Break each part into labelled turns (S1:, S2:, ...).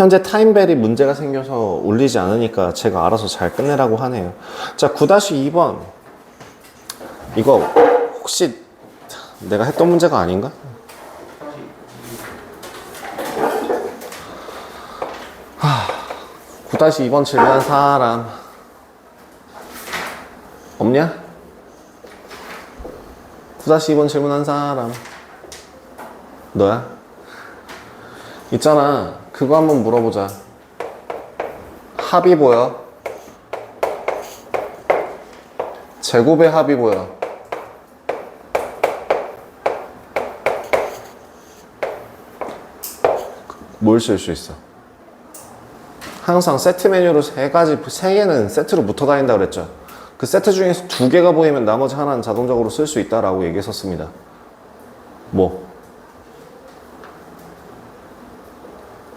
S1: 현재 타임벨이 문제가 생겨서 울리지 않으니까 제가 알아서 잘 끝내라고 하네요. 자, 9-2번. 이거 혹시 내가 했던 문제가 아닌가? 하, 9-2번 질문한 사람 없냐? 9-2번 질문한 사람 너야? 있잖아, 그거 한번 물어보자. 합이 보여? 제곱의 합이 보여? 뭘 쓸 수 있어? 항상 세트 메뉴로 세 개는 세트로 붙어 다닌다 그랬죠. 그 세트 중에서 2개가 보이면 나머지 하나는 자동적으로 쓸 수 있다라고 얘기했었습니다. 뭐?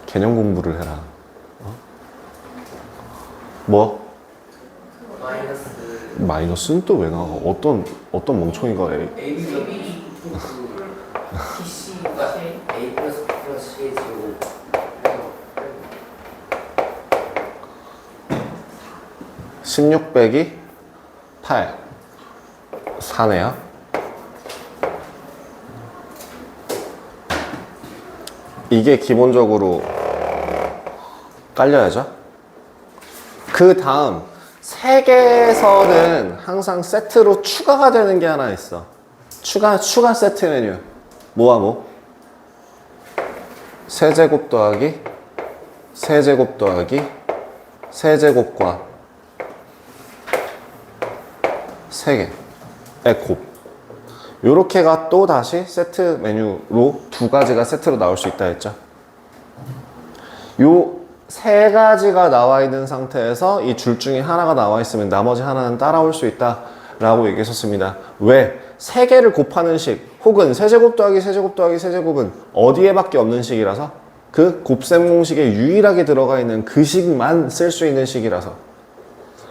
S1: 개념 공부를 해라. 어? 뭐? 마이너스는 또 왜 나와? 어떤 멍청이가
S2: AB TC가 A 플러스 B 플러스 C의 제곱
S1: 16 빼기 8 4네요. 이게 기본적으로 깔려야죠. 그 다음 3개에서는 항상 세트로 추가가 되는 게 하나 있어. 추가 세트 메뉴. 뭐와 뭐? 세제곱 더하기 세제곱 더하기 세제곱과 3개의 곱. 요렇게가 또 다시 세트 메뉴로 2가지가 세트로 나올 수 있다 했죠. 요 3가지가 나와 있는 상태에서 이 줄 중에 하나가 나와 있으면 나머지 하나는 따라올 수 있다 라고 얘기했었습니다. 왜? 3개를 곱하는 식 혹은 세제곱 더하기 세제곱 더하기 세제곱은 어디에 밖에 없는 식이라서, 그 곱셈 공식에 유일하게 들어가 있는 그 식만 쓸 수 있는 식이라서.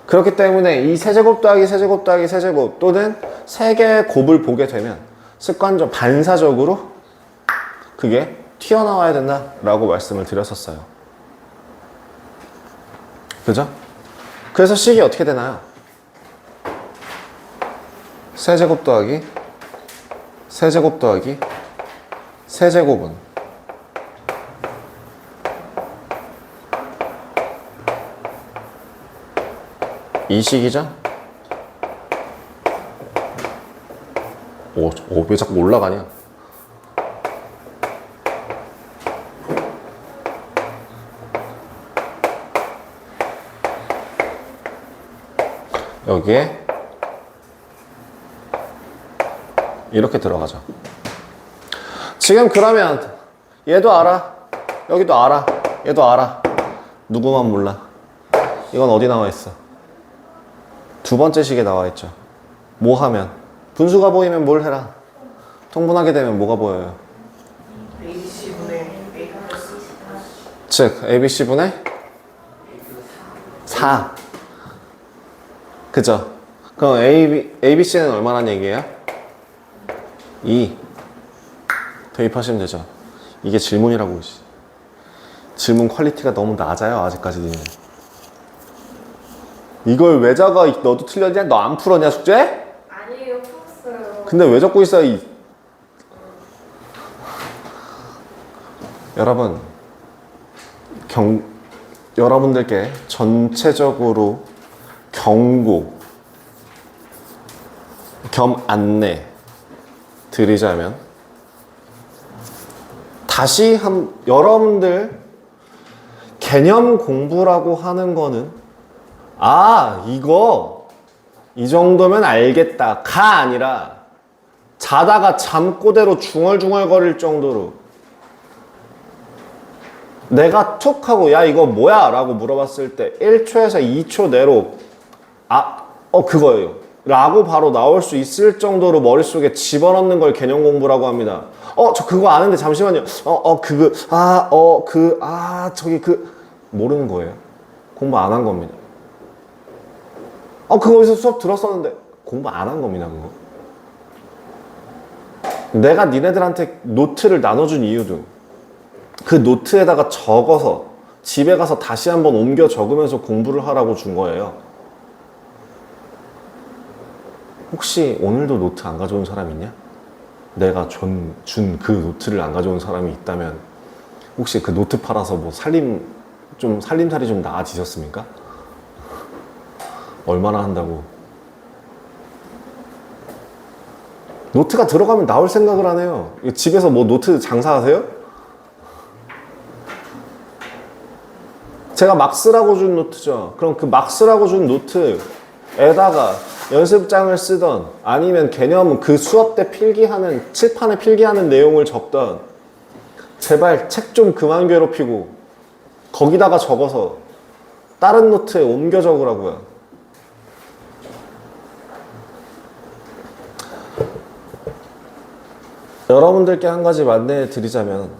S1: 그렇기 때문에 이 세제곱 더하기 세제곱 더하기 세제곱 또는 3개의 곱을 보게 되면 반사적으로 그게 튀어나와야 된다라고 말씀을 드렸었어요. 그죠? 그래서 식이 어떻게 되나요? 세제곱 더하기 세제곱 더하기 세제곱은 이 식이죠? 왜 자꾸 올라가냐? 여기에 이렇게 들어가죠. 지금 그러면 얘도 알아, 여기도 알아, 얘도 알아. 누구만 몰라? 이건 어디 나와 있어? 2번째 식에 나와 있죠. 뭐 하면? 분수가 보이면 뭘 해라? 통분하게 되면 뭐가 보여요?
S2: ABC분의 A 플러스
S1: 즉 ABC분의 4. 그죠? 그럼 ABC는 얼마란 얘기예요? 2 대입하시면 되죠. 이게 질문이라고. 질문 퀄리티가 너무 낮아요 아직까지. 이걸 왜 적어? 너도 틀렸냐? 너 안 풀었냐 숙제?
S3: 아니에요, 풀었어요.
S1: 근데 왜 적고 있어? 여러분, 여러분들께 전체적으로 경고 겸 안내 드리자면, 다시 여러분들 개념 공부라고 하는 거는 이거 이 정도면 알겠다가 아니라 자다가 잠꼬대로 중얼중얼 거릴 정도로 내가 툭 하고 야 이거 뭐야? 라고 물어봤을 때 1초에서 2초 내로 그거예요 라고 바로 나올 수 있을 정도로 머릿속에 집어넣는 걸 개념 공부라고 합니다. 저 그거 아는데 잠시만요. 모르는 거예요. 공부 안 한 겁니다. 그거 어디서 수업 들었었는데 공부 안 한 겁니다. 그거. 내가 니네들한테 노트를 나눠준 이유도 그 노트에다가 적어서 집에 가서 다시 한번 옮겨 적으면서 공부를 하라고 준 거예요. 혹시 오늘도 노트 안 가져온 사람 있냐? 내가 준 그 노트를 안 가져온 사람이 있다면 혹시 그 노트 팔아서 뭐 살림살이 좀 나아지셨습니까? 얼마나 한다고? 노트가 들어가면 나올 생각을 안 해요. 집에서 뭐 노트 장사하세요? 제가 막 쓰라고 준 노트죠. 그럼 그 막 쓰라고 준 노트에다가 연습장을 쓰던 아니면 개념 그 수업 때 필기하는 칠판에 필기하는 내용을 적던 제발 책 좀 그만 괴롭히고 거기다가 적어서 다른 노트에 옮겨 적으라고요. 여러분들께 한 가지 안내해 드리자면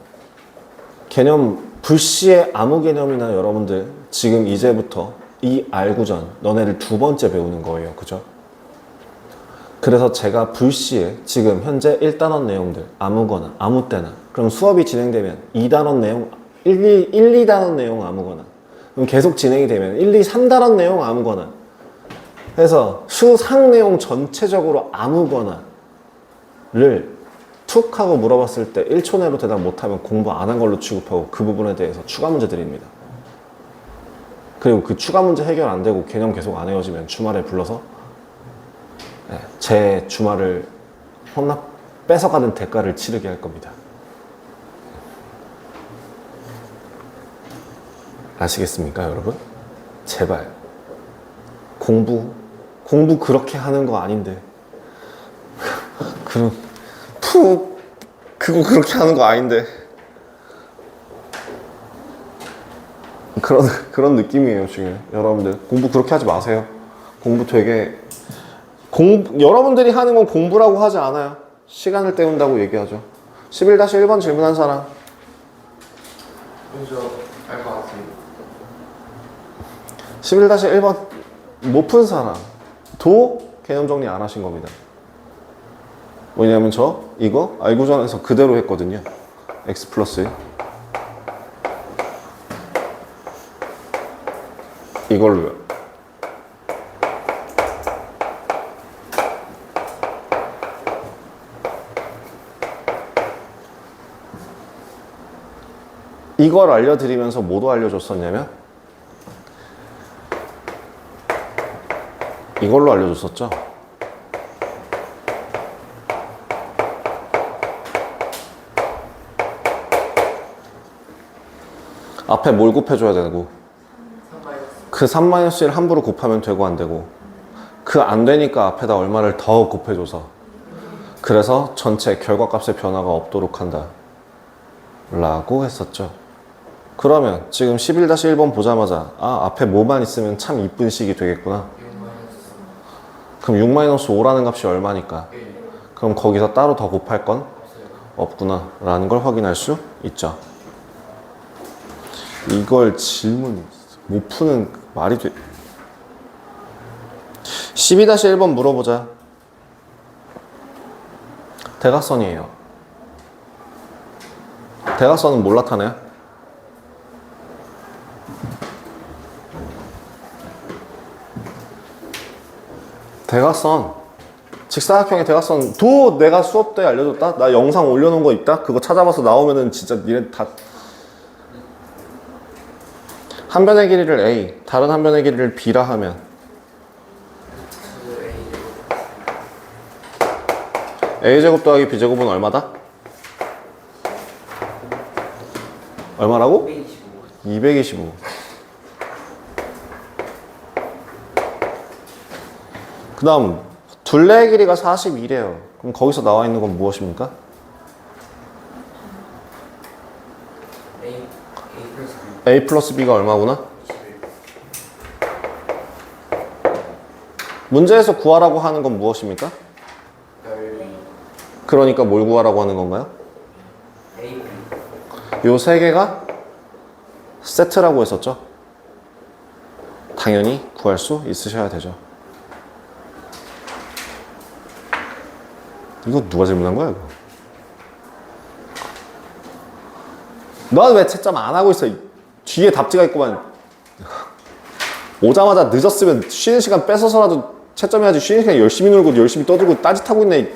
S1: 불시의 아무 개념이나 여러분들 지금 이제부터 이 알구전 너네를 두 번째 배우는 거예요. 그죠? 그래서 제가 불시에 지금 현재 1단원 내용들 아무거나 아무 때나 그럼 수업이 진행되면 2단원 내용 1, 2단원 내용 아무거나 그럼 계속 진행이 되면 1, 2, 3단원 내용 아무거나 해서 수상 내용 전체적으로 아무거나를 툭 하고 물어봤을 때 1초 내로 대답 못하면 공부 안 한 걸로 취급하고 그 부분에 대해서 추가 문제 드립니다. 그리고 그 추가 문제 해결 안 되고 개념 계속 안 헤어지면 주말에 불러서 제 주말을 뺏어가는 대가를 치르게 할 겁니다. 아시겠습니까, 여러분? 제발 공부 그렇게 하는 거 아닌데 그거 그렇게 하는 거 아닌데 그런 느낌이에요. 지금 여러분들 공부 그렇게 하지 마세요. 공부 되게 여러분들이 하는 건 공부라고 하지 않아요. 시간을 때운다고 얘기하죠. 11-1번 질문한 사람.
S2: 먼저 알 것 같습니다.
S1: 11-1번 못 푼 사람 도 개념 정리 안 하신 겁니다. 왜냐면 이거 알고전에서 그대로 했거든요. x 플러스 이걸로요. 이걸 알려드리면서 뭐도 알려줬었냐면 이걸로 알려줬었죠. 앞에 뭘 곱해줘야 되고 그 3-1을 함부로 곱하면 되고 안 되고 그 안 되니까 앞에다 얼마를 더 곱해줘서 그래서 전체 결과값의 변화가 없도록 한다 라고 했었죠. 그러면 지금 11-1번 보자마자 앞에 뭐만 있으면 참 이쁜 식이 되겠구나. 그럼 6-5라는 값이 얼마니까 그럼 거기서 따로 더 곱할 건 없구나 라는 걸 확인할 수 있죠. 이걸 질문 못 푸는 말이 돼. 12-1번 물어보자. 대각선이에요. 대각선은 뭘 나타내요? 대각선 직사각형의 대각선 도 내가 수업 때 알려줬다? 나 영상 올려놓은 거 있다? 그거 찾아봐서 나오면은 진짜 니네 다 한 변의 길이를 A, 다른 한 변의 길이를 B라 하면 A제곱 더하기 B제곱은 얼마다? 얼마라고? 225. 그 다음 둘레의 길이가 42래요. 그럼 거기서 나와 있는 건 무엇입니까? A 플러스 B가 얼마구나? 문제에서 구하라고 하는 건 무엇입니까? 그러니까 뭘 구하라고 하는 건가요? 요 세 개가 세트라고 했었죠? 당연히 구할 수 있으셔야 되죠. 이거 누가 질문한 거야, 이거? 넌 왜 채점 안 하고 있어? 뒤에 답지가 있구만. 오자마자 늦었으면 쉬는 시간 뺏어서라도 채점해야지. 쉬는 시간 열심히 놀고 열심히 떠들고 딴짓하고 있네.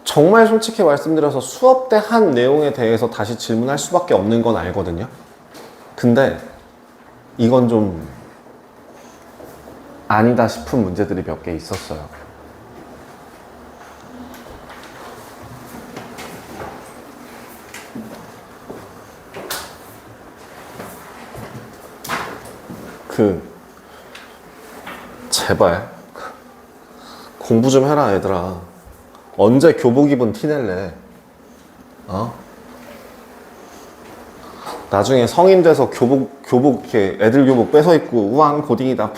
S1: 정말 솔직히 말씀드려서 수업 때 한 내용에 대해서 다시 질문할 수밖에 없는 건 알거든요. 근데 이건 좀 아니다 싶은 문제들이 몇 개 있었어요. 제발 공부 좀 해라 얘들아. 언제 교복 입은 티 낼래? 나중에 성인 돼서 교복 이렇게 애들 교복 뺏어 입고 우왕 고딩이다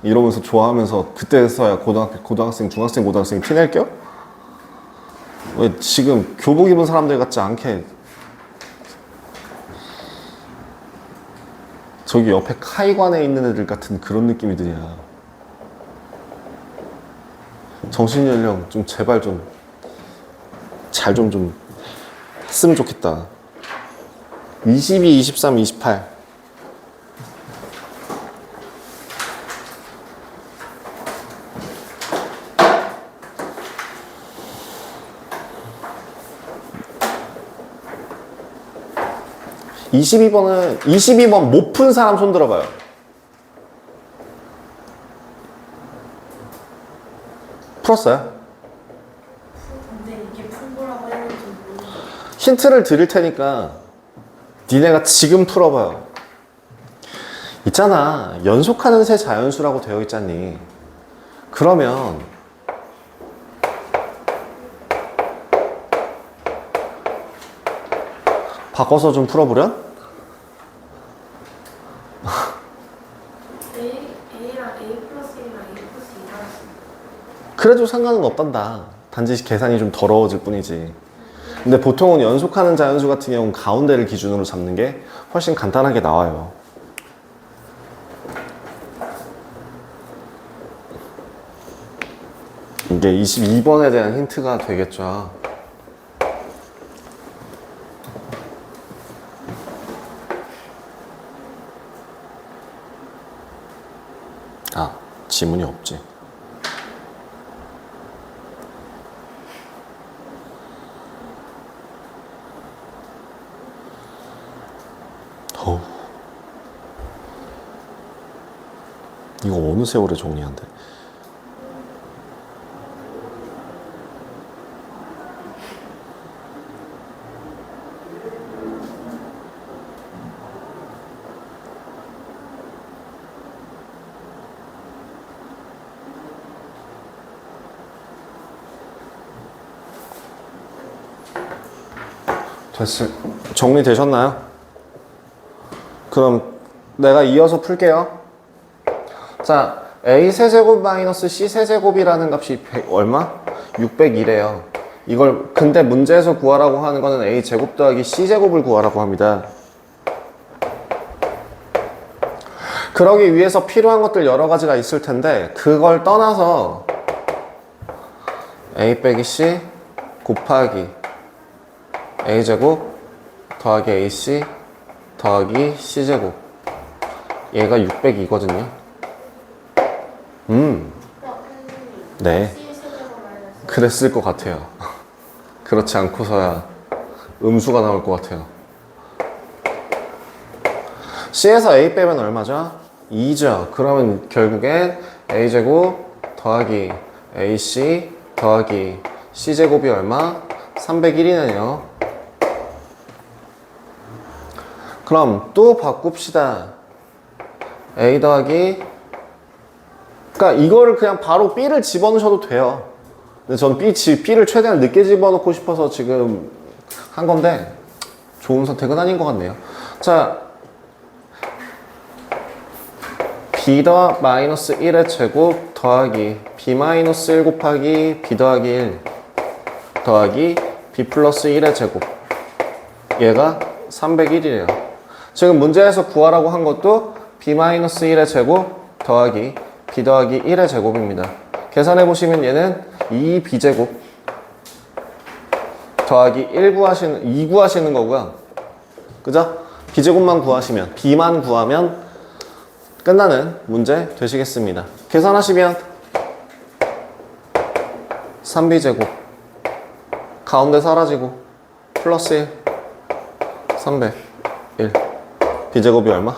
S1: 이러면서 좋아하면서 그때서야 고등학생, 중학생, 고등학생 티 낼게요? 왜 지금 교복 입은 사람들 같지 않게 저기 옆에 카이관에 있는 애들 같은 그런 느낌이들이야. 정신연령 좀 제발 좀 잘 좀 했으면 좋겠다. 22, 23, 28 22번 못 푼 사람 손 들어봐요. 풀었어요?
S3: 근데 이게 푼 거라고 했는지 모르겠어요.
S1: 힌트를 드릴 테니까 니네가 지금 풀어봐요. 있잖아, 연속하는 새 자연수라고 되어 있잖니. 그러면 바꿔서 좀 풀어보련?
S3: A랑 A 플러스 1이랑 A 플러스 2 달았습니다.
S1: 그래도 상관은 없단다. 단지 계산이 좀 더러워질 뿐이지. 근데 보통은 연속하는 자연수 같은 경우는 가운데를 기준으로 잡는 게 훨씬 간단하게 나와요. 이게 22번에 대한 힌트가 되겠죠. 지문이 없지. 이거 어느 세월에 정리한대? 정리되셨나요? 그럼 내가 이어서 풀게요. 자, a 세제곱 마이너스 c 세제곱이라는 값이 얼마? 601이에요. 이걸 근데 문제에서 구하라고 하는 거는 a 제곱 더하기 c 제곱을 구하라고 합니다. 그러기 위해서 필요한 것들 여러 가지가 있을 텐데 그걸 떠나서 a 빼기 c 곱하기 a제곱 더하기 ac 더하기 c제곱 얘가 602거든요. 네.
S3: C 세제곱 마이너스
S1: 그랬을 것 같아요. 그렇지 않고서야 음수가 나올 것 같아요. C에서 A 빼면 얼마죠? 2죠. 그러면 결국엔 A제곱 더하기 AC 더하기 C제곱이 얼마? 301이네요. 그럼 또 바꿉시다. A 더하기 그러니까 이거를 그냥 바로 B를 집어넣으셔도 돼요. 근데 전 B를 최대한 늦게 집어넣고 싶어서 지금 한 건데 좋은 선택은 아닌 것 같네요. 자, B 더 마이너스 1의 제곱 더하기 B 마이너스 1 곱하기 B 더하기 1 더하기 B 플러스 1의 제곱 얘가 301이래요. 지금 문제에서 구하라고 한 것도 B 마이너스 1의 제곱 더하기 B 더하기 1의 제곱입니다. 계산해보시면 얘는 2B제곱 더하기 1 구하시는, 2 구하시는 거고요. 그죠? b제곱만 구하시면, b만 구하면 끝나는 문제 되시겠습니다. 계산하시면 3b제곱 가운데 사라지고 플러스 1 301 b제곱이 얼마?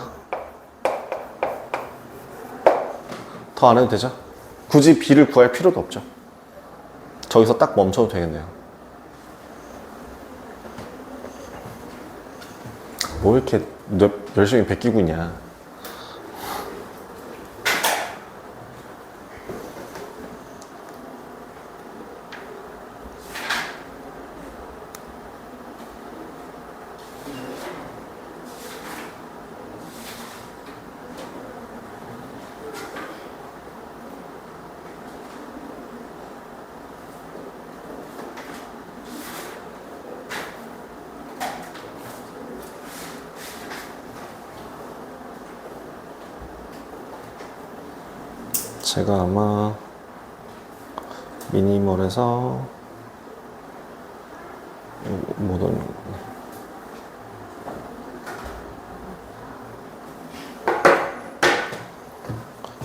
S1: 더 안 해도 되죠? 굳이 b를 구할 필요도 없죠. 저기서 딱 멈춰도 되겠네요. 뭐 이렇게 열심히 베끼고 있냐. 제가 아마 미니멀에서 모던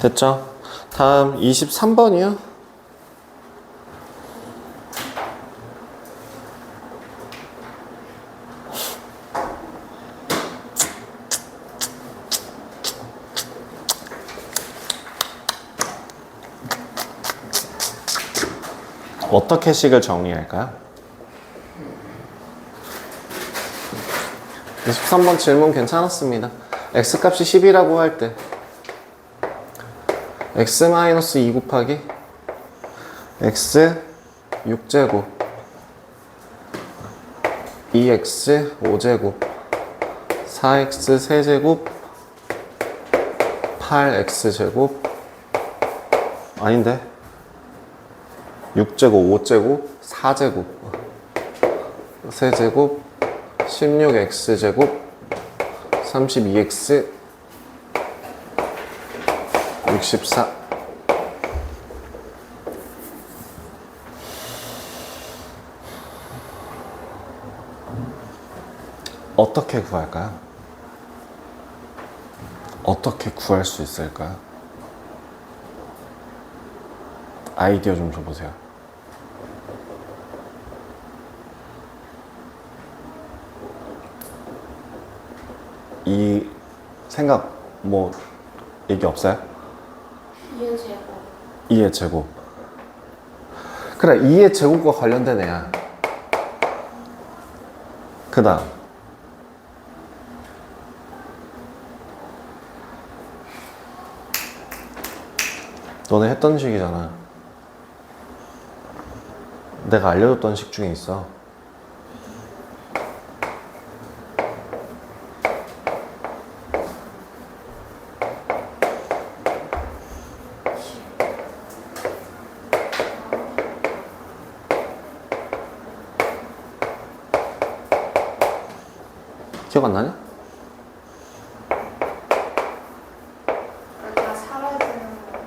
S1: 됐죠? 다음 23번이요. 어떻게 식을 정리할까요? 23번 질문 괜찮았습니다. x값이 10이라고 할 때 x-2 곱하기 x 6제곱 2x 5제곱 4x 세제곱 8x제곱 아닌데 6제곱, 5제곱, 4제곱, 세제곱, 16x제곱, 32x, 64. 어떻게 구할까요? 어떻게 구할 수 있을까요? 아이디어 좀 줘보세요. 이 생각 뭐 얘기 없어요?
S3: 2의 제곱
S1: 2의 제곱. 그래, 2의 제곱과 관련된 애야. 그 다음 너네 했던 식이잖아. 내가 알려줬던 식 중에 있어. 기억 안 나냐?
S3: 다 사라지는 거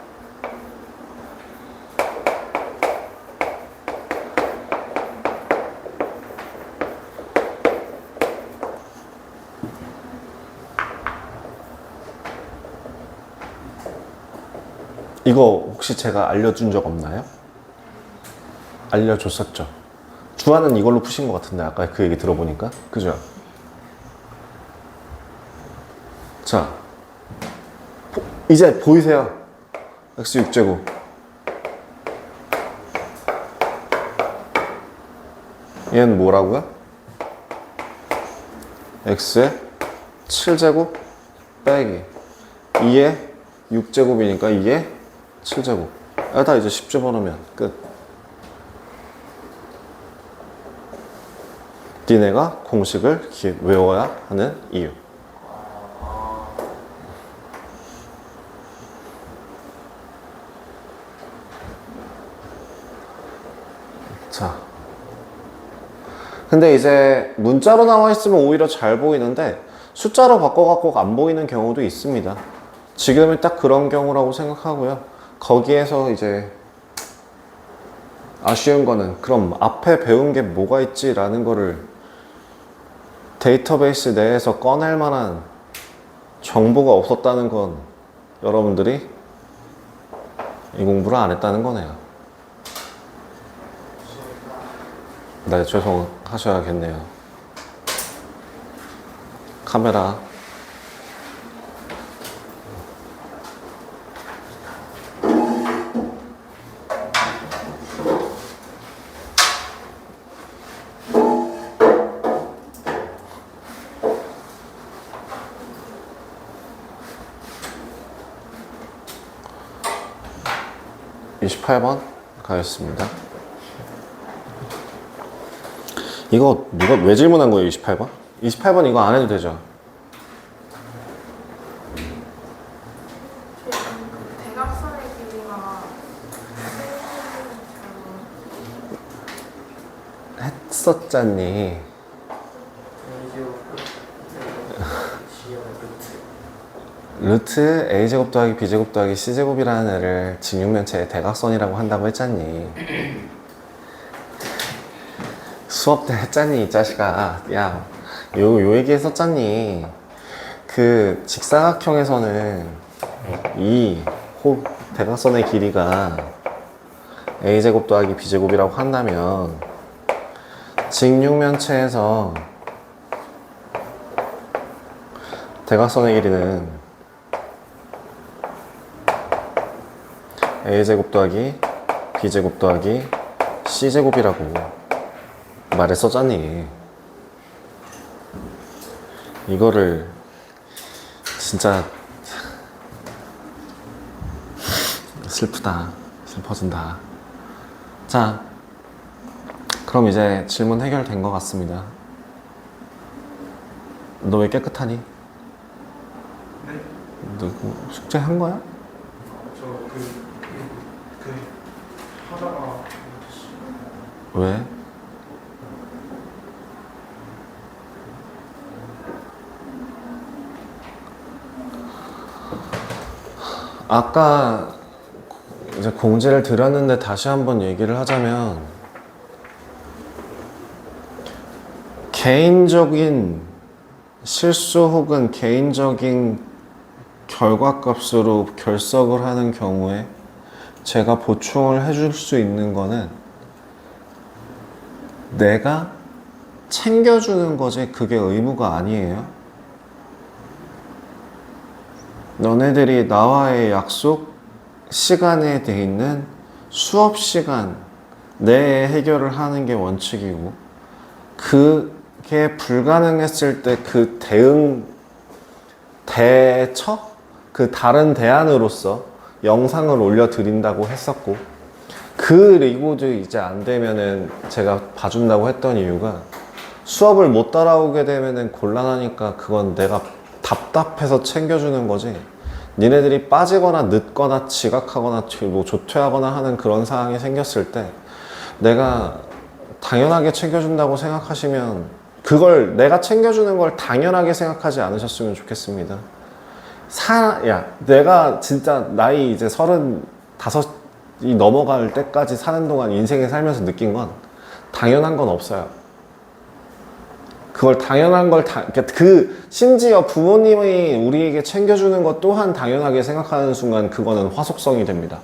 S1: 이거 혹시 제가 알려준 적 없나요? 알려줬었죠. 주아는 이걸로 푸신 것 같은데 아까 그 얘기 들어보니까 그죠? 자 이제 보이세요? x 6제곱 얘는 뭐라고요? x의 7제곱 빼기 2의 6제곱이니까 2의 7제곱. 다 이제 10 집어넣으면 끝. 니네가 공식을 외워야 하는 이유. 자, 근데 이제 문자로 나와 있으면 오히려 잘 보이는데 숫자로 바꿔갖고 안 보이는 경우도 있습니다. 지금이 딱 그런 경우라고 생각하고요. 거기에서 이제 아쉬운 거는 그럼 앞에 배운 게 뭐가 있지라는 거를 데이터베이스 내에서 꺼낼 만한 정보가 없었다는 건 여러분들이 이 공부를 안 했다는 거네요. 네, 죄송하셔야겠네요. 카메라. (28번) 가겠습니다. 이거 누가 왜 질문한 거예요? 28번? 28번 이거 안 해도 되죠?
S3: 대각선의 길이가
S1: 했었잖니. 루트 a제곱 더하기 b제곱 더하기 c제곱이라는 애를 직육면체의 대각선이라고 한다고 했잖니. 수업 때 했잖니 이 자식아. 야, 요 얘기 했었잖니. 그 직사각형에서는 이 대각선의 길이가 a제곱 더하기 b제곱이라고 한다면 직육면체에서 대각선의 길이는 a제곱 더하기 b제곱 더하기 c제곱이라고 말했었잖니. 이거를 진짜 슬프다. 슬퍼진다. 자, 그럼 이제 질문 해결된 것 같습니다. 너 왜 깨끗하니?
S4: 네?
S1: 너 숙제 한 거야?
S4: 하다가
S1: 왜? 아까 이제 공지를 드렸는데 다시 한번 얘기를 하자면 개인적인 실수 혹은 개인적인 결과값으로 결석을 하는 경우에 제가 보충을 해줄 수 있는 거는 내가 챙겨주는 거지 그게 의무가 아니에요. 너네들이 나와의 약속 시간에 돼 있는 수업 시간 내에 해결을 하는 게 원칙이고, 그게 불가능했을 때 그 대처? 그 다른 대안으로서 영상을 올려드린다고 했었고, 그리고도 이제 안 되면은 제가 봐준다고 했던 이유가 수업을 못 따라오게 되면은 곤란하니까 그건 내가 답답해서 챙겨주는 거지, 니네들이 빠지거나 늦거나 지각하거나 뭐 조퇴하거나 하는 그런 상황이 생겼을 때 내가 당연하게 챙겨준다고 생각하시면 그걸 내가 챙겨주는 걸 당연하게 생각하지 않으셨으면 좋겠습니다. 내가 진짜 나이 이제 35이 넘어갈 때까지 사는 동안 인생에 살면서 느낀 건 당연한 건 없어요. 그걸 당연한 걸 심지어 부모님이 우리에게 챙겨주는 것 또한 당연하게 생각하는 순간 그거는 화속성이 됩니다.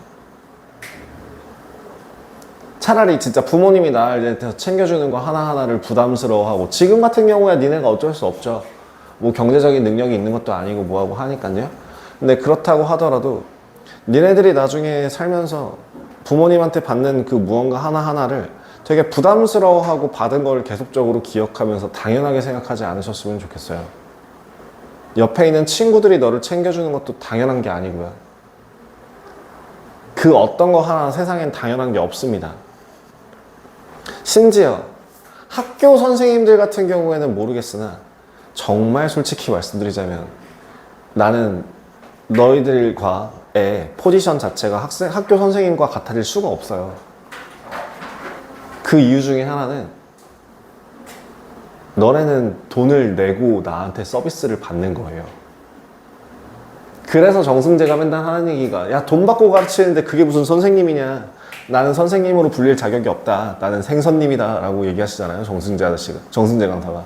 S1: 차라리 진짜 부모님이 나를 챙겨주는 거 하나하나를 부담스러워하고, 지금 같은 경우에 니네가 어쩔 수 없죠. 뭐 경제적인 능력이 있는 것도 아니고 뭐하고 하니까요. 근데 그렇다고 하더라도 니네들이 나중에 살면서 부모님한테 받는 그 무언가 하나하나를 되게 부담스러워하고 받은 걸 계속적으로 기억하면서 당연하게 생각하지 않으셨으면 좋겠어요. 옆에 있는 친구들이 너를 챙겨주는 것도 당연한 게 아니고요. 그 어떤 거 하나 세상엔 당연한 게 없습니다. 심지어 학교 선생님들 같은 경우에는 모르겠으나 정말 솔직히 말씀드리자면 나는 너희들과의 포지션 자체가 학교 선생님과 같아질 수가 없어요. 그 이유 중에 하나는 너네는 돈을 내고 나한테 서비스를 받는 거예요. 그래서 정승재가 맨날 하는 얘기가, 야, 돈 받고 가르치는데 그게 무슨 선생님이냐, 나는 선생님으로 불릴 자격이 없다. 나는 생선님이다. 라고 얘기하시잖아요. 정승재 아저씨가. 정승재 강사가.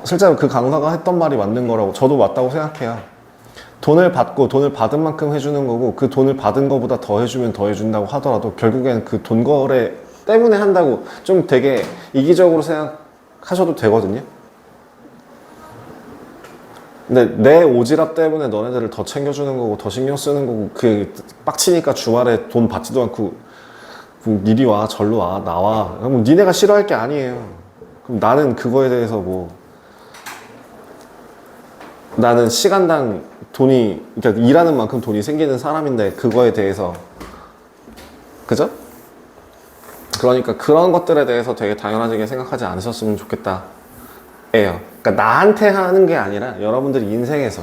S1: 실제로 그 강사가 했던 말이 맞는 거라고 저도 맞다고 생각해요. 돈을 받고 돈을 받은 만큼 해주는 거고 그 돈을 받은 거보다 더 해주면 더 해준다고 하더라도 결국엔 그 돈 거래 때문에 한다고 좀 되게 이기적으로 생각하셔도 되거든요. 근데 내 오지랖 때문에 너네들을 더 챙겨주는 거고 더 신경 쓰는 거고 그 빡치니까 주말에 돈 받지도 않고 이리 와 절로 와 나와 그럼 니네가 싫어할 게 아니에요. 그럼 나는 그거에 대해서 뭐 나는 시간당 돈이 그러니까 일하는 만큼 돈이 생기는 사람인데 그거에 대해서 그죠? 그러니까 그런 것들에 대해서 되게 당연하게 생각하지 않으셨으면 좋겠다 예요. 그러니까 나한테 하는 게 아니라 여러분들이 인생에서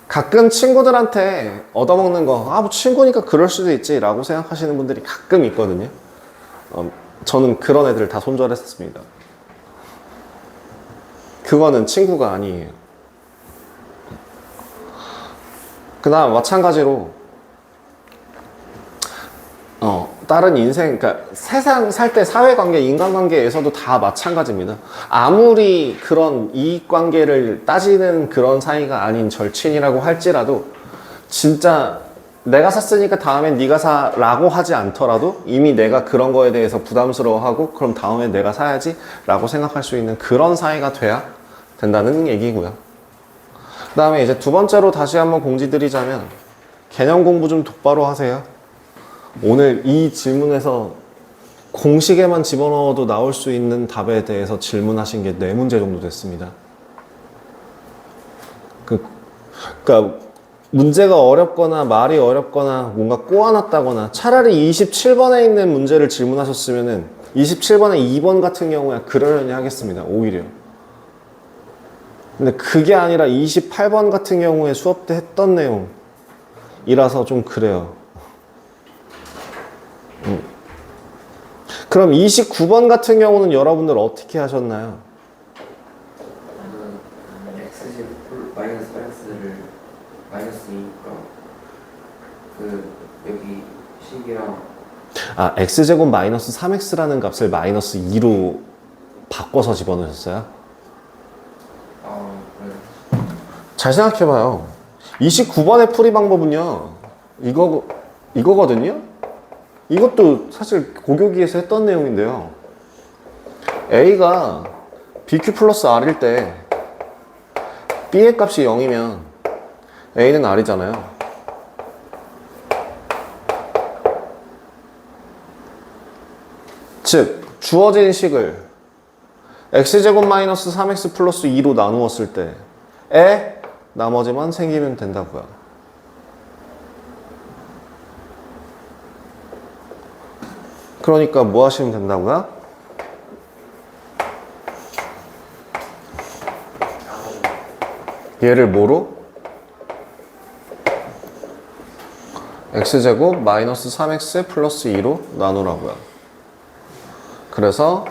S1: 가끔 친구들한테 얻어먹는 거 뭐 친구니까 그럴 수도 있지 라고 생각하시는 분들이 가끔 있거든요. 저는 그런 애들을 다 손절했습니다. 그거는 친구가 아니에요. 그 다음 마찬가지로 다른 인생, 그러니까 세상 살 때 사회관계, 인간관계에서도 다 마찬가지입니다. 아무리 그런 이익관계를 따지는 그런 사이가 아닌 절친이라고 할지라도 진짜 내가 샀으니까 다음엔 네가 사라고 하지 않더라도 이미 내가 그런 거에 대해서 부담스러워하고 그럼 다음엔 내가 사야지 라고 생각할 수 있는 그런 사이가 돼야 된다는 얘기고요. 그 다음에 이제 두 번째로 다시 한번 공지드리자면 개념 공부 좀 똑바로 하세요. 오늘 이 질문에서 공식에만 집어넣어도 나올 수 있는 답에 대해서 질문하신 게 4문제 정도 됐습니다. 그러니까 문제가 어렵거나 말이 어렵거나 뭔가 꼬아놨다거나 차라리 27번에 있는 문제를 질문하셨으면은 27번에 2번 같은 경우에 그러려니 하겠습니다. 오히려. 근데 그게 아니라 28번 같은 경우에 수업 때 했던 내용이라서 좀 그래요. 그럼 29번 같은 경우는 여러분들 어떻게 하셨나요?
S2: x제곱 마이너스 마이너스를 마이너스니까 그 여기 식이랑
S1: x제곱 마이너스 3x라는 값을 마이너스 2로 바꿔서 집어넣으셨어요?
S2: 그래.
S1: 잘 생각해봐요. 29번의 풀이 방법은요 이거거든요. 이것도 사실 고교기에서 했던 내용인데요. A가 BQ 플러스 R일 때 B의 값이 0이면 A는 R이잖아요. 즉 주어진 식을 x제곱 마이너스 3x 플러스 2로 나누었을 때에 나머지만 생기면 된다고요. 그러니까 뭐 하시면 된다고요? 얘를 뭐로? x제곱 마이너스 3x 플러스 2로 나누라고요. 그래서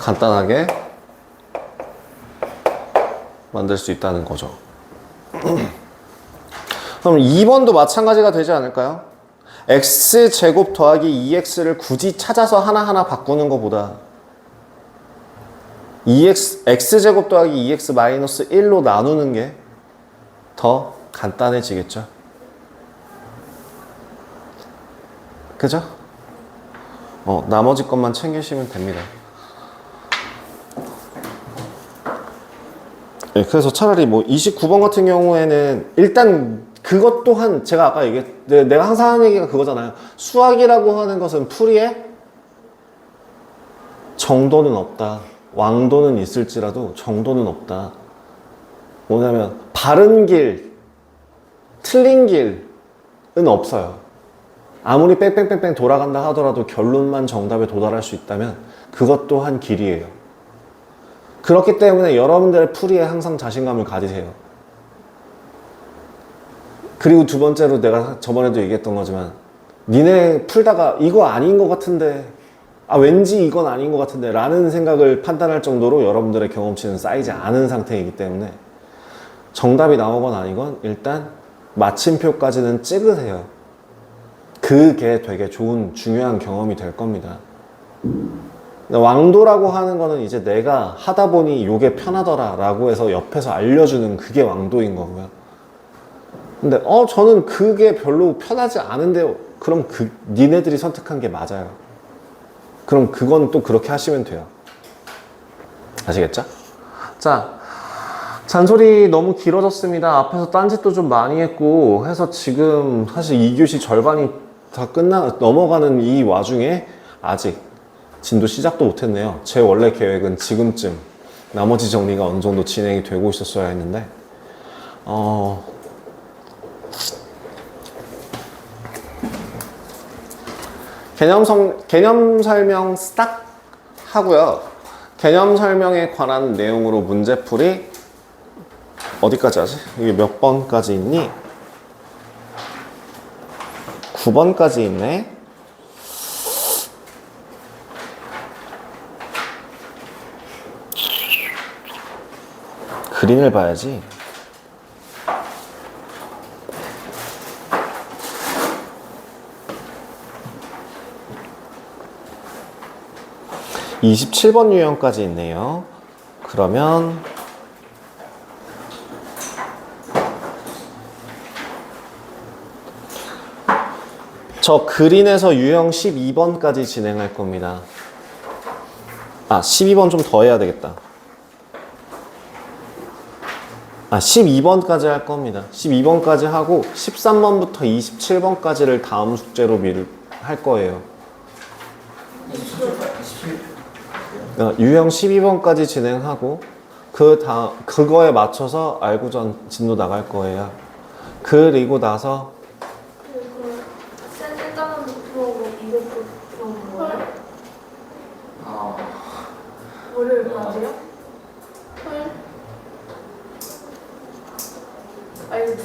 S1: 간단하게 만들 수 있다는 거죠. 그럼 2번도 마찬가지가 되지 않을까요? x제곱 더하기 2x를 굳이 찾아서 하나하나 바꾸는 것보다 x제곱 더하기 2x 마이너스 1로 나누는 게 더 간단해지겠죠. 그죠? 나머지 것만 챙기시면 됩니다. 네, 그래서 차라리 뭐 29번 같은 경우에는 일단 그것 또한 제가 아까 내가 항상 하는 얘기가 그거잖아요. 수학이라고 하는 것은 풀이에 정도는 없다. 왕도는 있을지라도 정도는 없다. 뭐냐면 바른 길, 틀린 길은 없어요. 아무리 뺑뺑뺑뺑 돌아간다 하더라도 결론만 정답에 도달할 수 있다면 그것 또한 길이에요. 그렇기 때문에 여러분들의 풀이에 항상 자신감을 가지세요. 그리고 두 번째로 내가 저번에도 얘기했던 거지만 니네 풀다가 이거 아닌 것 같은데 왠지 이건 아닌 것 같은데 라는 생각을 판단할 정도로 여러분들의 경험치는 쌓이지 않은 상태이기 때문에 정답이 나오건 아니건 일단 마침표까지는 찍으세요. 그게 되게 좋은 중요한 경험이 될 겁니다. 왕도라고 하는 거는 이제 내가 하다 보니 이게 편하더라 라고 해서 옆에서 알려주는 그게 왕도인 거고요. 근데 저는 그게 별로 편하지 않은데요. 그럼 니네들이 선택한 게 맞아요. 그럼 그건 또 그렇게 하시면 돼요. 아시겠죠? 자, 잔소리 너무 길어졌습니다. 앞에서 딴짓도 좀 많이 했고 해서 지금 사실 2교시 절반이 다 넘어가는 이 와중에 아직 진도 시작도 못했네요. 제 원래 계획은 지금쯤 나머지 정리가 어느 정도 진행이 되고 있었어야 했는데 개념 설명 스탁 하고요. 개념 설명에 관한 내용으로 문제풀이 어디까지 하지? 이게 몇 번까지 있니? 9번까지 있네. 그림을 봐야지. (27번) 유형까지 있네요. 그러면 저 그린에서 유형 12번까지 진행할 겁니다. 12번 좀 더 해야 되겠다. 12번까지 할 겁니다. 12번까지 하고 13번부터 27번까지를 다음 숙제로 할 거예요. 유형 12번까지 진행하고 그거에 맞춰서 알고전 진도 나갈 거예요. 그리고 나서
S3: 센터는 프로고 이것도 프로고 뭐예요? 월요일까지요? 토요일? 이거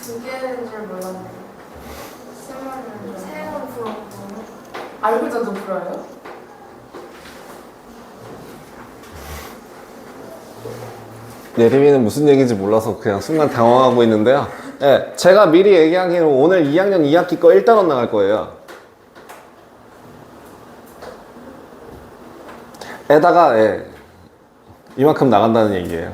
S3: 두 개인 줄 몰랐네. 세번 프로고 알고전도 풀어요?
S1: 예림이는 무슨 얘기인지 몰라서 그냥 순간 당황하고 있는데요. 네, 제가 미리 얘기하기로는 오늘 2학년 2학기 거 1단원 나갈 거예요. 에다가 이만큼 나간다는 얘기예요.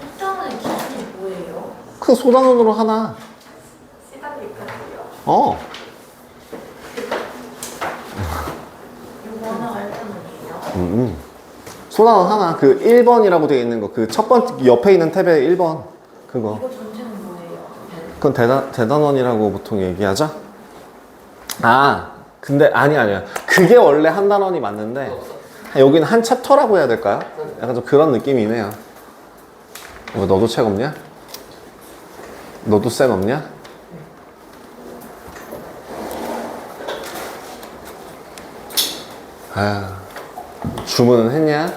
S3: 일단은 기준이 뭐예요?
S1: 그 소단원으로 하나.
S3: 시간일까요? 이거 하나가 일단은이에요?
S1: 소단원 하나. 그 1번이라고 되어 있는 거. 그 첫 번째 옆에 있는 탭에 1번. 그거.
S3: 이거 전체는 뭐예요?
S1: 그건 대단원이라고 보통 얘기하죠? 근데 아니야. 그게 원래 한 단원이 맞는데 여기는 한 챕터라고 해야 될까요? 약간 좀 그런 느낌이네요. 너도 책 없냐? 너도 쌤 없냐? 주문은 했냐?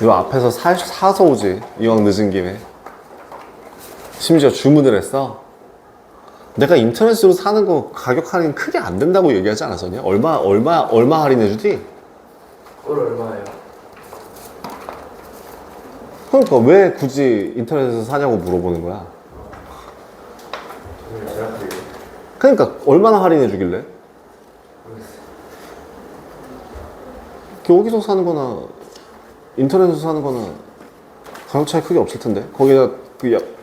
S1: 요 앞에서 사서 오지. 이왕 늦은 김에. 심지어 주문을 했어. 내가 인터넷으로 사는 거 가격 할인 크게 안 된다고 얘기하지 않았었냐? 얼마 할인해주지?
S2: 올 얼마예요?
S1: 그러니까 왜 굳이 인터넷에서 사냐고 물어보는 거야.
S2: 돈을 제가 드려요.
S1: 그러니까 얼마나 할인해주길래? 여기서 사는 거나 인터넷에서 사는 거나 가격 차이 크게 없을 텐데. 거기다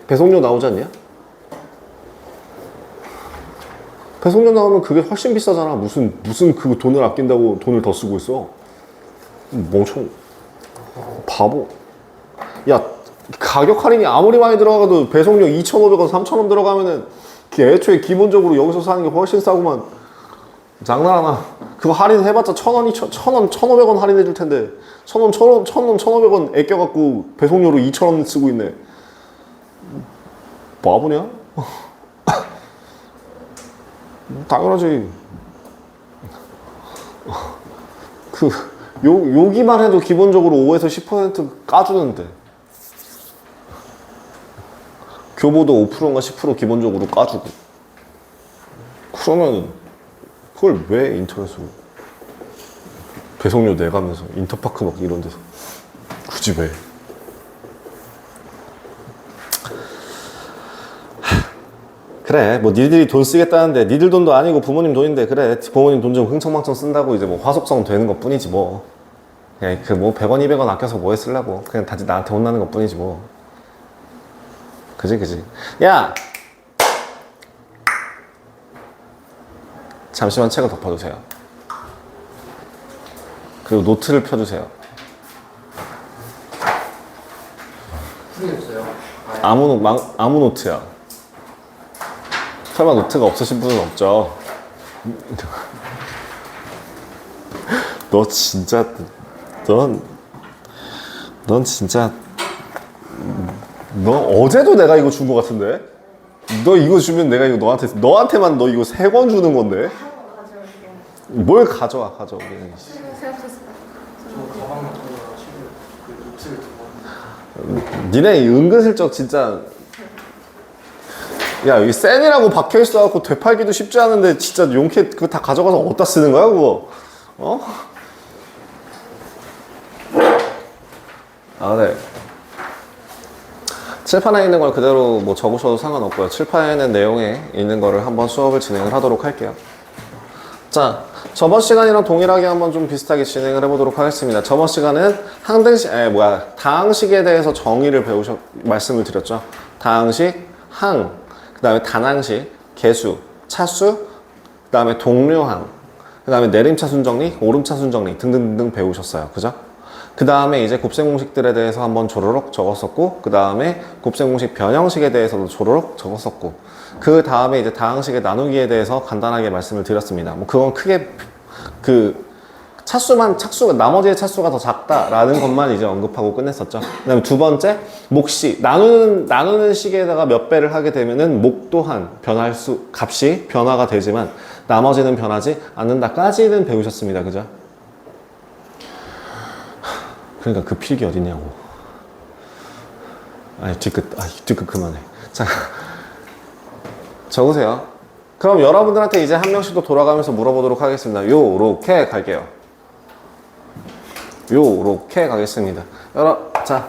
S1: 배송료 나오지 않냐? 배송료 나오면 그게 훨씬 비싸잖아. 무슨 그 돈을 아낀다고 돈을 더 쓰고 있어. 멍청 바보. 야, 가격 할인이 아무리 많이 들어가도 배송료 2,500원, 3,000원 들어가면은 애초에 기본적으로 여기서 사는 게 훨씬 싸구만. 장난하나? 그거 할인해봤자 1,000원, 1,500원 할인해줄 텐데 1,000원, 1,500원 아껴갖고 배송료로 2,000원 쓰고 있네. 바보냐? 당연하지. 여기만 해도 기본적으로 5에서 10% 까주는데. 교보도 5%인가 10% 기본적으로 까주고. 그러면 그걸 왜 인터넷으로 배송료 내가면서 인터파크 막 이런 데서 굳이 왜? 그래 뭐 니들이 돈 쓰겠다는데 니들 돈도 아니고 부모님 돈인데 그래 부모님 돈 좀 흥청망청 쓴다고 이제 뭐 화속성 되는 것 뿐이지 뭐 그냥 그 뭐 100원 200원 아껴서 뭐에 쓰려고 그냥 다시 나한테 혼나는 것 뿐이지 뭐 그지 야 잠시만 책을 덮어주세요 그리고 노트를 펴주세요
S2: 풀렸어요?
S1: 아무 노트야 설마 노트가 없으신 분은 없죠? 너 진짜 넌 진짜 너 어제도 내가 이거 준 거 같은데? 너 이거 주면 내가 이거 너한테만 너 이거 3권 주는 건데?
S3: 한번 가져올게요.
S1: 뭘 가져와
S2: 저 가방 갖고 친구 그 노트를 두고
S1: 니네 은근슬쩍 진짜 야 여기 센이라고 박혀있어갖고 되팔기도 쉽지 않은데 진짜 용케 그거 다 가져가서 어디다 쓰는 거야 그거? 어? 아 네. 칠판에 있는 걸 그대로 뭐 적으셔도 상관없고요. 칠판에 있는 내용에 있는 거를 한번 수업을 진행을 하도록 할게요. 자, 저번 시간이랑 동일하게 한번 좀 비슷하게 진행을 해보도록 하겠습니다. 저번 시간은 다항식에 대해서 정의를 말씀을 드렸죠. 다항식, 항, 그 다음에 단항식, 개수, 차수, 그 다음에 동류항, 그 다음에 내림차순 정리, 오름차순 정리 등등등 배우셨어요. 그죠? 그 다음에 이제 곱셈공식들에 대해서 한번 조로록 적었었고, 그 다음에 곱셈공식 변형식에 대해서도 조로록 적었었고, 그 다음에 이제 다항식의 나누기에 대해서 간단하게 말씀을 드렸습니다. 뭐 그건 크게 나머지의 차수가 더 작다라는 것만 이제 언급하고 끝냈었죠. 그 다음에 두 번째, 몫이 나누는 식에다가 몇 배를 하게 되면은 목 또한 값이 변화가 되지만 나머지는 변하지 않는다까지는 배우셨습니다. 그죠? 그러니까 그 필기 어딨냐고. 아니 뒤끝 그만해. 자 적으세요. 그럼 여러분들한테 이제 한 명씩 또 돌아가면서 물어보도록 하겠습니다. 요렇게 갈게요. 요렇게 가겠습니다. 자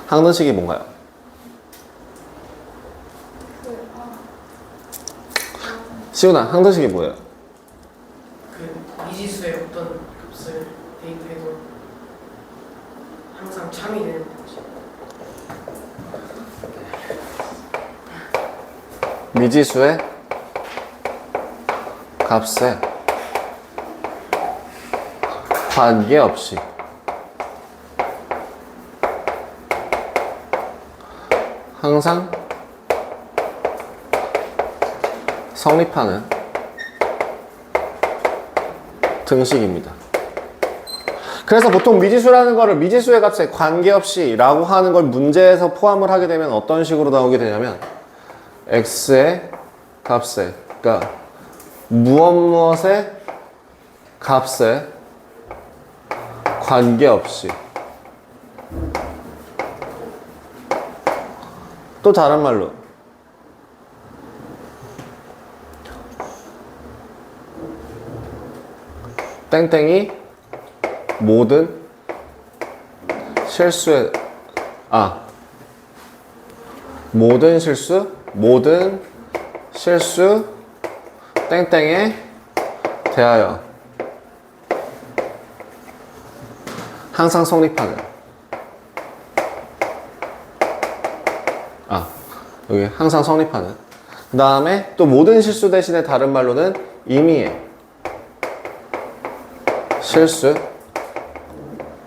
S1: 항등식이 뭔가요? 시훈아 항등식이 뭐예요?
S2: 그 미지수의 어떤 값을 대입해도 항상 참이 되는 거지.
S1: 미지수의 값에 관계없이 항상 성립하는 등식입니다. 그래서 보통 미지수라는 거를 미지수의 값에 관계없이 라고 하는 걸 문제에서 포함을 하게 되면 어떤 식으로 나오게 되냐면 x의 값에 그러니까 무엇의 값에 관계없이 또 다른 말로 땡땡이 모든 실수 땡땡에 대하여 항상 성립하는 여기 항상 성립하는 그 다음에 또 모든 실수 대신에 다른 말로는 임의의 실수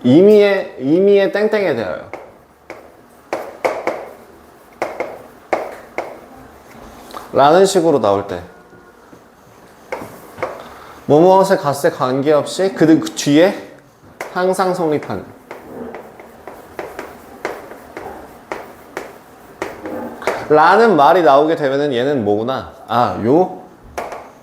S1: 임의의 땡땡에 대하여 라는 식으로 나올 때 뭐뭐의 값에 관계없이 그 뒤에 항상 성립하는 라는 말이 나오게 되면은 얘는 뭐구나. 요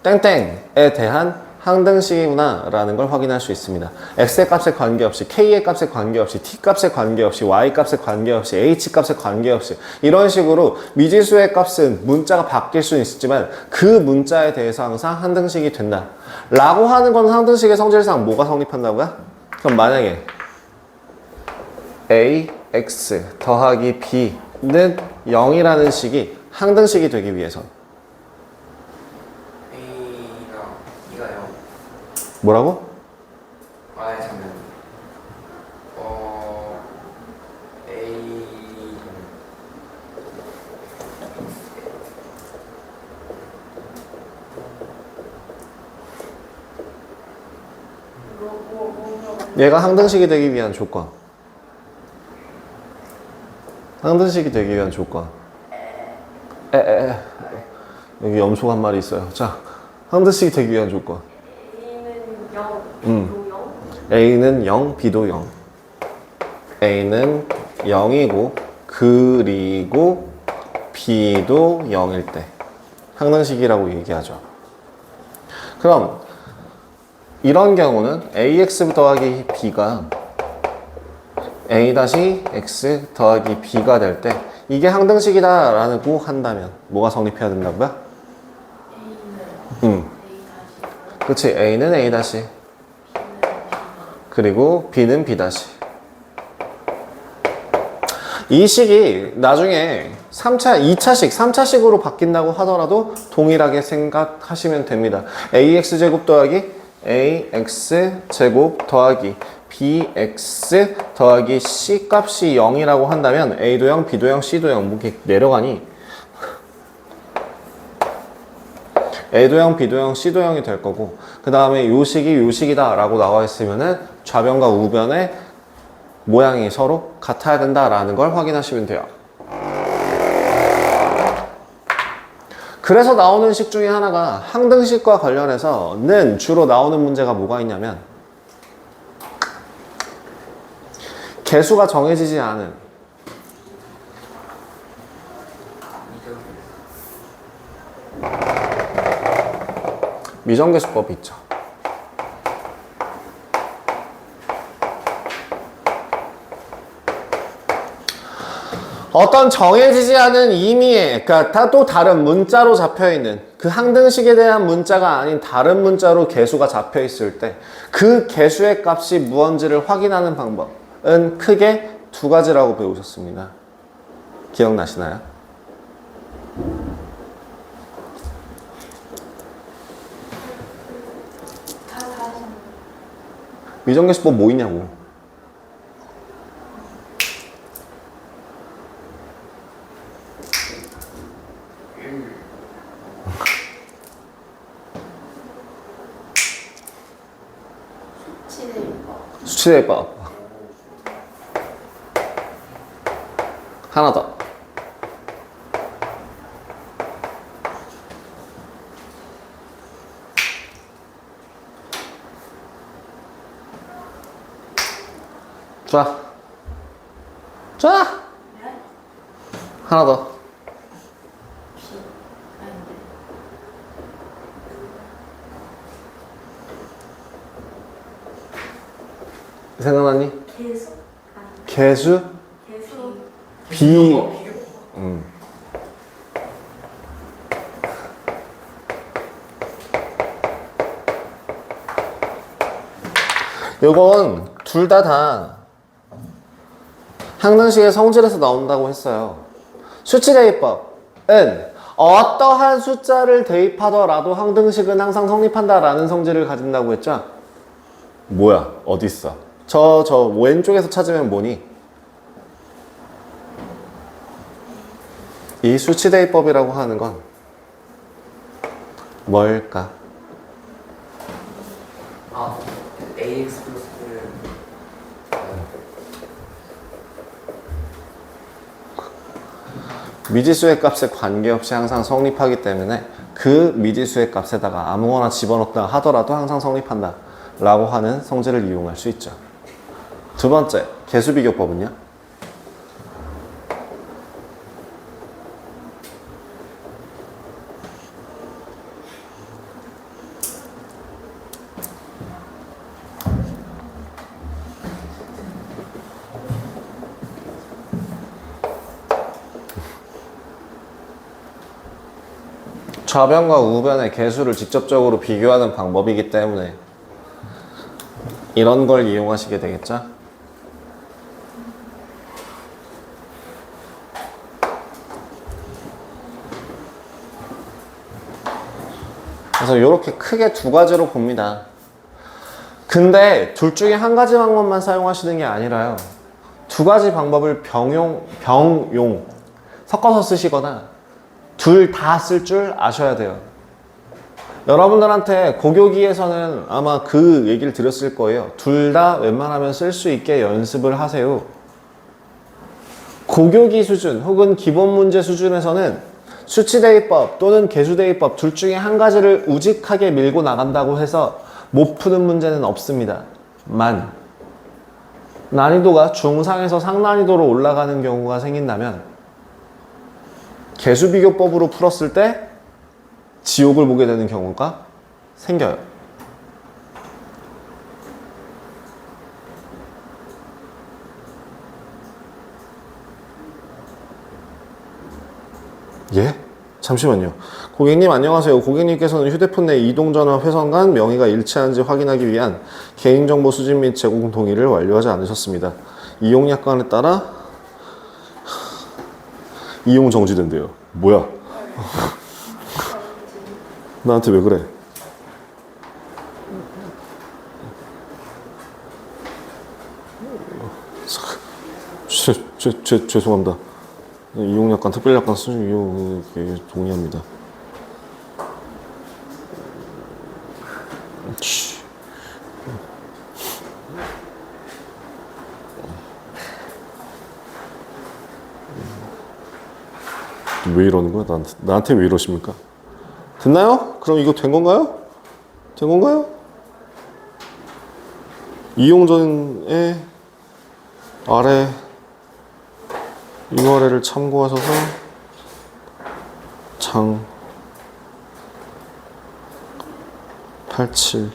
S1: 땡땡에 대한 항등식이구나 라는 걸 확인할 수 있습니다. x의 값에 관계없이, k의 값에 관계없이, t 값에 관계없이, y 값에 관계없이, h 값에 관계없이 이런 식으로 미지수의 값은 문자가 바뀔 수는 있지만 그 문자에 대해서 항상 항등식이 된다 라고 하는 건 항등식의 성질상 뭐가 성립한다고요? 그럼 만약에 ax 더하기 b는 0이라는 식이 항등식이 되기 위해서
S2: A가 B가요.
S1: 뭐라고?
S2: 말하자면 A
S1: 얘가 항등식이 되기 위한 조건. 항등식이 되기 위한 조건. 여기 염소가 한 마리 있어요. 자, 항등식이 되기 위한 조건.
S3: A는 0, B도 0.
S1: A는 0, B도 0. A는 0이고 그리고 B도 0일 때 항등식이라고 얘기하죠. 그럼 이런 경우는 AX 더하기 B가 A-X 더하기 B가 될 때 이게 항등식이다 라고 한다면 뭐가 성립해야 된다고요?
S3: A는 A
S1: 그치, A는 A-,
S3: B는
S1: 그리고 B는 B-. 이 식이 나중에 2차식, 3차식으로 바뀐다고 하더라도 동일하게 생각하시면 됩니다. AX제곱 더하기 AX제곱 더하기 BX 더하기 C 값이 0이라고 한다면 A도 0, B도 0, C도 0 뭐 이렇게 내려가니 A도 0, B도 0, C도 0이 될 거고 그 다음에 요 식이 요 식이다 라고 나와 있으면은 좌변과 우변의 모양이 서로 같아야 된다라는 걸 확인하시면 돼요. 그래서 나오는 식 중에 하나가 항등식과 관련해서는 주로 나오는 문제가 뭐가 있냐면 개수가 정해지지 않은 미정계수법이 있죠. 어떤 정해지지 않은 의미의, 그러니까 또 다른 문자로 잡혀있는 그 항등식에 대한 문자가 아닌 다른 문자로 개수가 잡혀있을 때 그 개수의 값이 무언지를 확인하는 방법은 크게 두 가지라고 배우셨습니다. 기억나시나요? 미정계수법 뭐 있냐고. 수치대입법. 하나 더. 자. 자. 하나 더. 생각나니?
S3: 개수?
S1: 개수?
S3: 개수.
S1: 비. 요건 둘 다 항등식의 성질에서 나온다고 했어요. 수치대입법은 어떠한 숫자를 대입하더라도 항등식은 항상 성립한다라는 성질을 가진다고 했죠? 뭐야? 어딨어? 저 왼쪽에서 찾으면 뭐니? 이 수치대입법이라고 하는 건 뭘까?
S2: AX 플러스는
S1: 미지수의 값에 관계없이 항상 성립하기 때문에 그 미지수의 값에다가 아무거나 집어넣다 하더라도 항상 성립한다 라고 하는 성질을 이용할 수 있죠. 두 번째, 개수비교법은요? 좌변과 우변의 개수를 직접적으로 비교하는 방법이기 때문에 이런 걸 이용하시게 되겠죠? 그래서 이렇게 크게 두 가지로 봅니다. 근데 둘 중에 한 가지 방법만 사용하시는 게 아니라요. 두 가지 방법을 병용 섞어서 쓰시거나 둘 다 쓸 줄 아셔야 돼요. 여러분들한테 고교기에서는 아마 그 얘기를 드렸을 거예요. 둘 다 웬만하면 쓸 수 있게 연습을 하세요. 고교기 수준 혹은 기본 문제 수준에서는 수치대입법 또는 개수대입법 둘 중에 한 가지를 우직하게 밀고 나간다고 해서 못 푸는 문제는 없습니다. 난이도가 중상에서 상난이도로 올라가는 경우가 생긴다면 개수비교법으로 풀었을 때 지옥을 보게 되는 경우가 생겨요. 예? 잠시만요. 고객님 안녕하세요. 고객님께서는 휴대폰 내 이동전화 회선간 명의가 일치하는지 확인하기 위한 개인정보 수집 및 제공 동의를 완료하지 않으셨습니다. 이용약관에 따라 이용 정지된대요. 뭐야? 나한테 왜 그래? 죄송합니다. 이용약관, 특별약관 수준 이용 동의합니다. 왜 이러는 거야? 나한테 왜 이러십니까? 됐나요? 그럼 이거 된 건가요? 된 건가요? 이용전에 아래 URL을 참고하셔서 장 87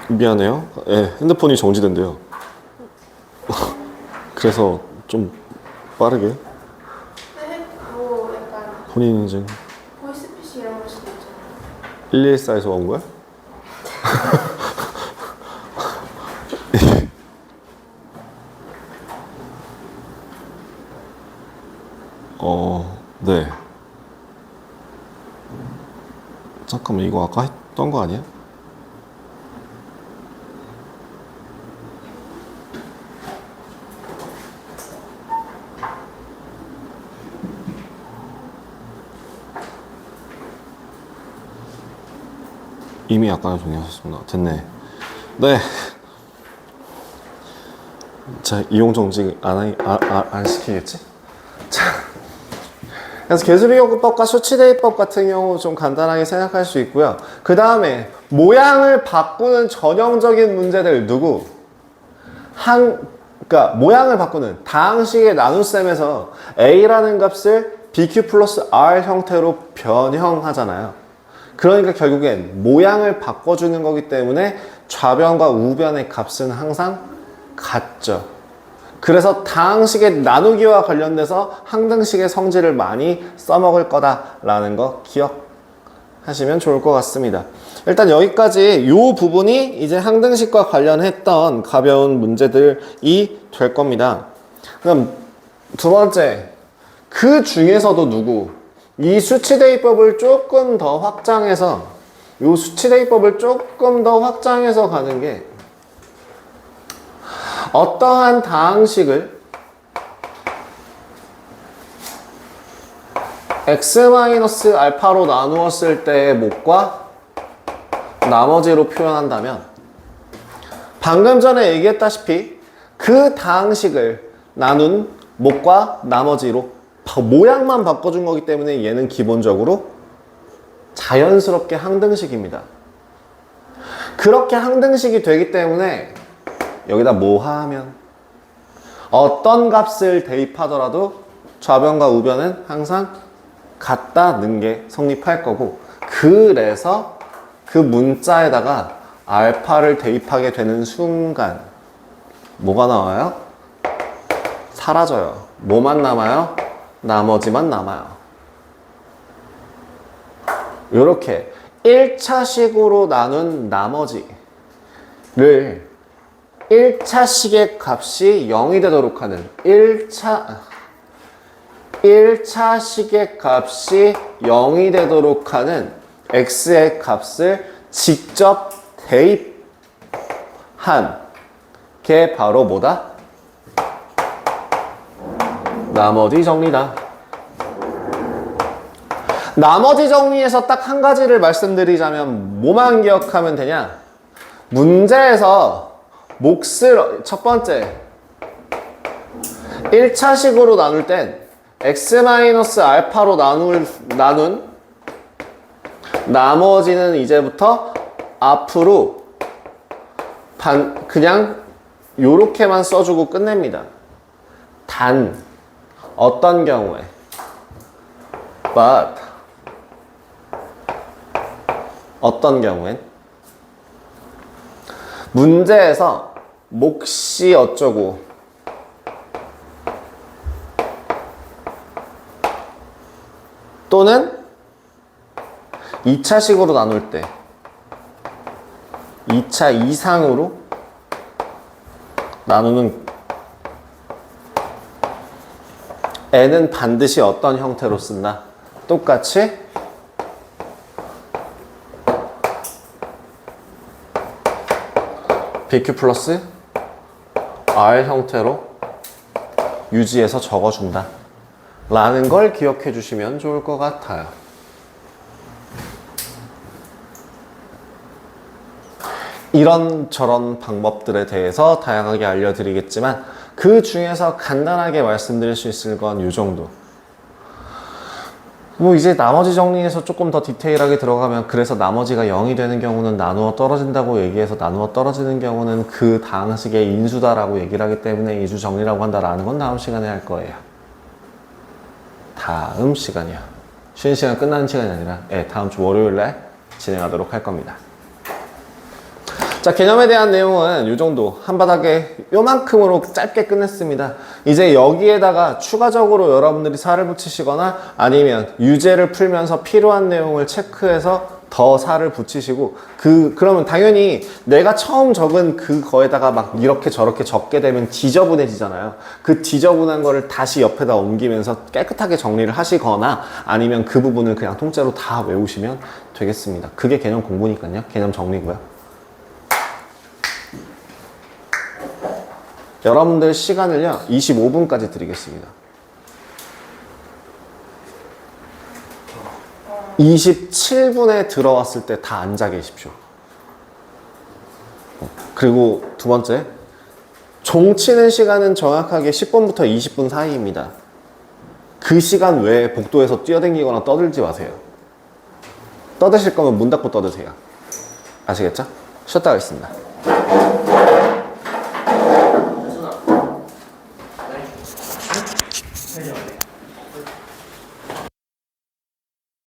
S1: 미안해요. 예, 핸드폰이 정지된대요. 그래서 좀 빠르게
S3: 네, 뭐 약간
S1: 본인 인증
S3: 보이스피싱 이런 걸 수도 있잖아요.
S1: 114에서 온 거야? 네. 잠깐만, 이거 아까 했던 거 아니야? 이미 아까 정리하셨습니다. 됐네. 네. 자, 이용 정지 안 시키겠지? 자. 그래서 개수비교법과 수치대입법 같은 경우 좀 간단하게 생각할 수 있고요. 그 다음에 모양을 바꾸는 전형적인 문제들 누구? 그러니까 모양을 바꾸는 다항식의 나눗셈에서 a라는 값을 bq 플러스 r 형태로 변형하잖아요. 그러니까 결국엔 모양을 바꿔주는 거기 때문에 좌변과 우변의 값은 항상 같죠. 그래서 다항식의 나누기와 관련돼서 항등식의 성질을 많이 써먹을 거다라는 거 기억하시면 좋을 것 같습니다. 일단 여기까지 이 부분이 이제 항등식과 관련했던 가벼운 문제들이 될 겁니다. 그럼 두 번째, 그 중에서도 누구? 이 수치대입법을 조금 더 확장해서 이 수치대입법을 조금 더 확장해서 가는 게 어떠한 다항식을 x-알파로 나누었을 때의 목과 나머지로 표현한다면 방금 전에 얘기했다시피 그 다항식을 나눈 목과 나머지로 모양만 바꿔준 거기 때문에 얘는 기본적으로 자연스럽게 항등식입니다. 그렇게 항등식이 되기 때문에 여기다 뭐 하면 어떤 값을 대입하더라도 좌변과 우변은 항상 같다는 게 성립할 거고, 그래서 그 문자에다가 알파를 대입하게 되는 순간 뭐가 나와요? 사라져요. 뭐만 남아요? 나머지만 남아요. 이렇게 1차식으로 나눈 나머지를 1차식의 값이 0이 되도록 하는 1차식의 값이 0이 되도록 하는 x의 값을 직접 대입한 게 바로 뭐다? 나머지 정리다. 나머지 정리에서 딱 한 가지를 말씀드리자면 뭐만 기억하면 되냐? 문제에서 몫을 첫 번째 1차식으로 나눌 땐 x-알파로 나눈 나머지는 이제부터 앞으로 그냥 요렇게만 써주고 끝냅니다. 단 어떤 경우에 but 어떤 경우엔 문제에서 몫이 어쩌고 또는 2차식으로 나눌 때 2차 이상으로 나누는 n은 반드시 어떤 형태로 쓴다? 똑같이 BQ 플러스 R 형태로 유지해서 적어준다 라는 걸 기억해 주시면 좋을 것 같아요. 이런저런 방법들에 대해서 다양하게 알려드리겠지만 그 중에서 간단하게 말씀드릴 수 있을 건 이 정도. 뭐 이제 나머지 정리에서 조금 더 디테일하게 들어가면 그래서 나머지가 0이 되는 경우는 나누어 떨어진다고 얘기해서 나누어 떨어지는 경우는 그 방식의 인수다라고 얘기를 하기 때문에 이주 정리라고 한다라는 건 다음 시간에 할 거예요. 다음 시간이요. 쉬는 시간 끝나는 시간이 아니라 다음 주 월요일에 진행하도록 할 겁니다. 자, 개념에 대한 내용은 이 정도 한바닥에 요만큼으로 짧게 끝냈습니다. 이제 여기에다가 추가적으로 여러분들이 살을 붙이시거나 아니면 유제를 풀면서 필요한 내용을 체크해서 더 살을 붙이시고 그러면 당연히 내가 처음 적은 그거에다가 막 이렇게 저렇게 적게 되면 지저분해지잖아요. 그 지저분한 거를 다시 옆에다 옮기면서 깨끗하게 정리를 하시거나 아니면 그 부분을 그냥 통째로 다 외우시면 되겠습니다. 그게 개념 공부니까요. 개념 정리고요. 여러분들 시간을요 25분까지 드리겠습니다. 27분에 들어왔을 때 다 앉아 계십시오. 그리고 두 번째, 종 치는 시간은 정확하게 10분부터 20분 사이입니다. 그 시간 외에 복도에서 뛰어다니거나 떠들지 마세요. 떠드실 거면 문 닫고 떠드세요. 아시겠죠? 쉬었다 가겠습니다.